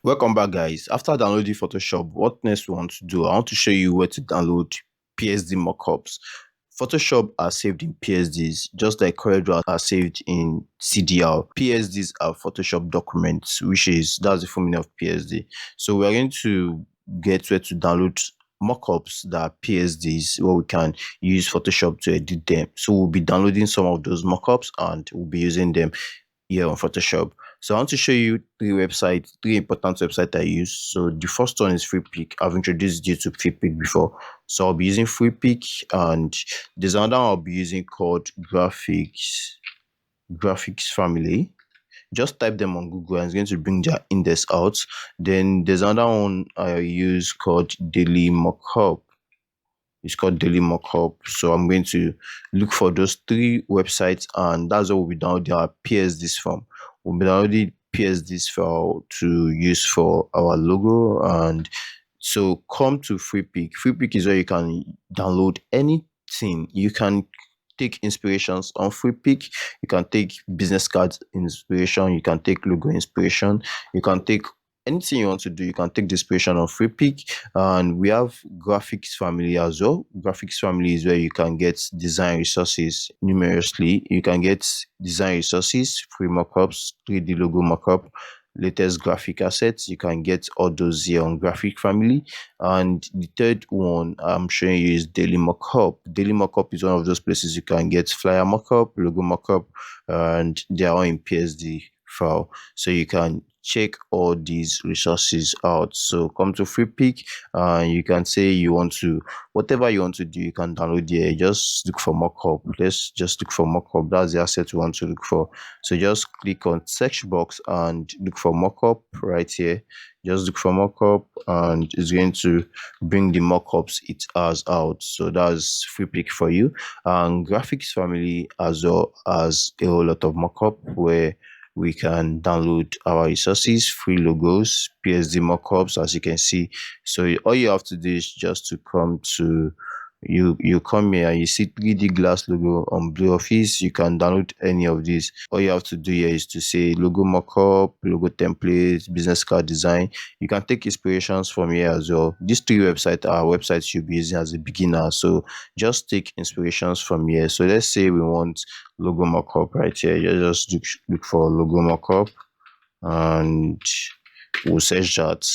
Welcome back, guys. After downloading Photoshop, what next we want to do? I want to show you where to download PSD mockups. Photoshop are saved in PSDs, just like CorelDRAW are saved in CDR. PSDs are Photoshop documents, that's the full meaning of PSD. So we're going to get where to download mockups that are PSDs, where we can use Photoshop to edit them. So we'll be downloading some of those mockups and we'll be using them here on Photoshop. So I want to show you three important websites I use. So the first one is FreePic. I've introduced you to FreePic before. So I'll be using FreePic, and there's another one I'll be using called Graphics Family. Just type them on Google and it's going to bring their index out. Then there's another one I use called Daily Mockup. It's called Daily Mockup. So I'm going to look for those three websites, and that's what we'll be downloading our PSDs from. We'll be downloading PSDs file to use for our logo. And so come to FreePic. FreePic is where you can download anything. You can take inspirations on FreePic. You can take business cards inspiration. You can take logo inspiration. You can take anything you want to do. You can take the inspiration on FreePic. And we have Graphics Family as well. Graphics Family is where you can get design resources numerously. You can get design resources, free mockups, 3D logo mockup, latest graphic assets. You can get all those here on Graphic Family. And the third one I'm showing you is Daily Mockup. Daily Mockup is one of those places you can get flyer mockup, logo mockup, and they are all in PSD file. So you can check all these resources out. So come to FreePic and you can say you want to, whatever you want to do, you can download here. Just look for mockup. Let's just look for mockup. That's the asset we want to look for. So just click on search box and look for mockup right here. Just look for mockup and it's going to bring the mockups it has out. So that's FreePic for you. And Graphics Family as well as a whole lot of mockup where we can download our resources, free logos, PSD mockups, as you can see. So all you have to do is just to come to you come here and you see 3D glass logo on Blue Office. You can download any of these. All you have to do here is to say logo mockup, logo templates, business card design. You can take inspirations from here as well. These three websites are websites you'll be using as a beginner, so just take inspirations from here. So let's say we want logo mockup right here. You just look for logo mockup and we'll search that.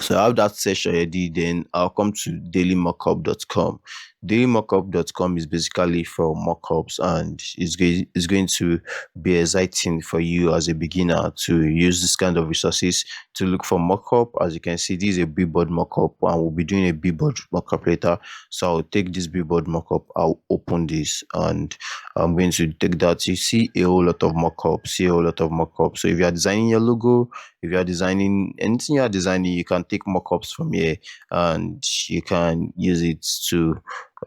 So I have that search already. Then I'll come to dailymockup.com. Dailymockup.com is basically for mockups, and it's going to be exciting for you as a beginner to use this kind of resources to look for mockup. As you can see, this is a billboard mockup, and we'll be doing a billboard mockup later. So I'll take this billboard mockup, I'll open this, and I'm going to take that. You see a whole lot of mockups. So if you are designing your logo, if you are designing anything you are designing, you can take mockups from here and you can use it to,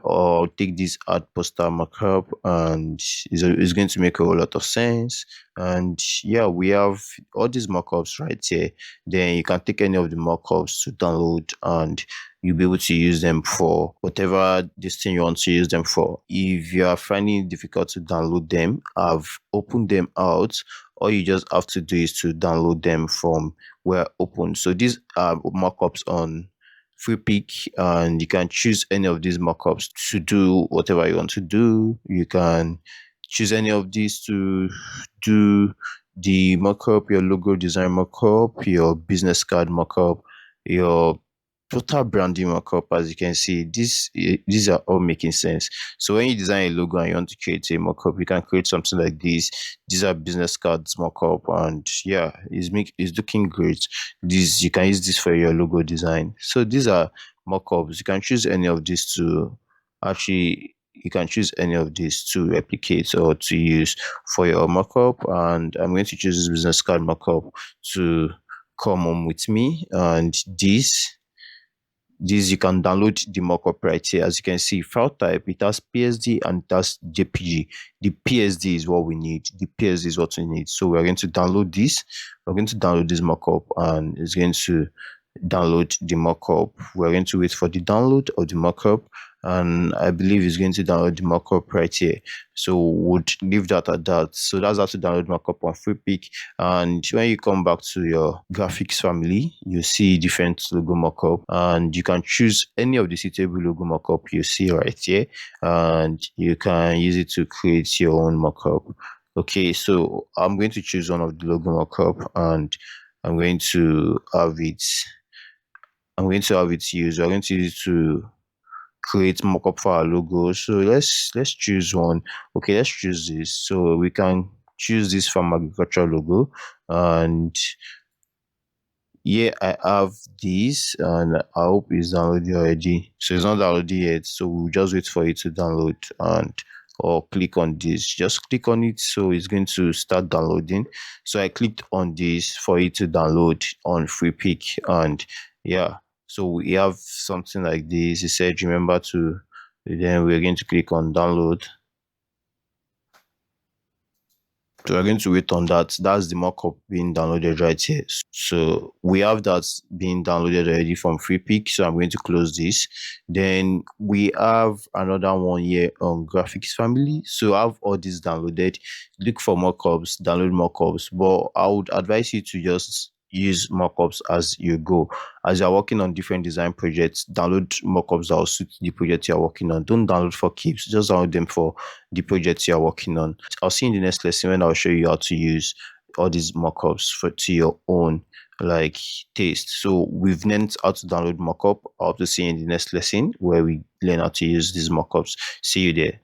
or take this art poster mockup, and it's going to make a whole lot of sense. And yeah, we have all these mockups right here. Then you can take any of the mockups to download and you'll be able to use them for whatever this thing you want to use them for. If you are finding it difficult to download them, I've opened them out. All you just have to do is to download them from where open. So these are mockups on FreePic, and you can choose any of these mockups to do whatever you want to do. You can choose any of these to do the mockup, your logo design mockup, your business card mockup, your total branding mockup. As you can see, these are all making sense. So when you design a logo and you want to create a mockup, you can create something like this. These are business cards mockup, and yeah, it's looking great. This, you can use this for your logo design. So these are mockups. You can choose any of these to actually, you can choose any of these to replicate or to use for your mockup. And I'm going to choose this business card mockup to come on with me. And this you can download the mockup right here. As you can see, file type, it has PSD and it has JPG. The PSD is what we need. The PSD is what we need. So we're going to download this. We're going to download this mockup, and it's going to download the mockup. We're going to wait for the download of the mockup, and I believe it's going to download the mockup right here. So would leave that at that. So that's how to download mockup on Freepik. And when you come back to your graphics family, you see different logo mockup, and you can choose any of the suitable logo mockup you see right here, and you can use it to create your own mockup. Okay, so I'm going to choose one of the logo mockup, and I'm going to have it. I'm going to have it used. We're going to use it to create mockup for our logo. So let's choose one. Okay, let's choose this. So we can choose this from agriculture logo, and yeah, I have this, and I hope it's downloaded already. So it's not downloaded yet, so we'll just wait for it to download, and or click on this. Just click on it, so it's going to start downloading. So I clicked on this for it to download on Freepik, and yeah, so we have something like this. It said remember to, then we're going to click on download. So we're going to wait on that. That's the mockup being downloaded right here. So we have that being downloaded already from Freepik. So I'm going to close this. Then we have another one here on graphics family. So I have all these downloaded. Look for mockups, download mockups. But I would advise you to just use mockups as you go. As you're working on different design projects, download mockups that will suit the project you're working on. Don't download for keeps, just download them for the projects you're working on. I'll see you in the next lesson when I'll show you how to use all these mockups for to your own like taste. So we've learned how to download mockup. I'll have to see you in the next lesson where we learn how to use these mockups. See you there.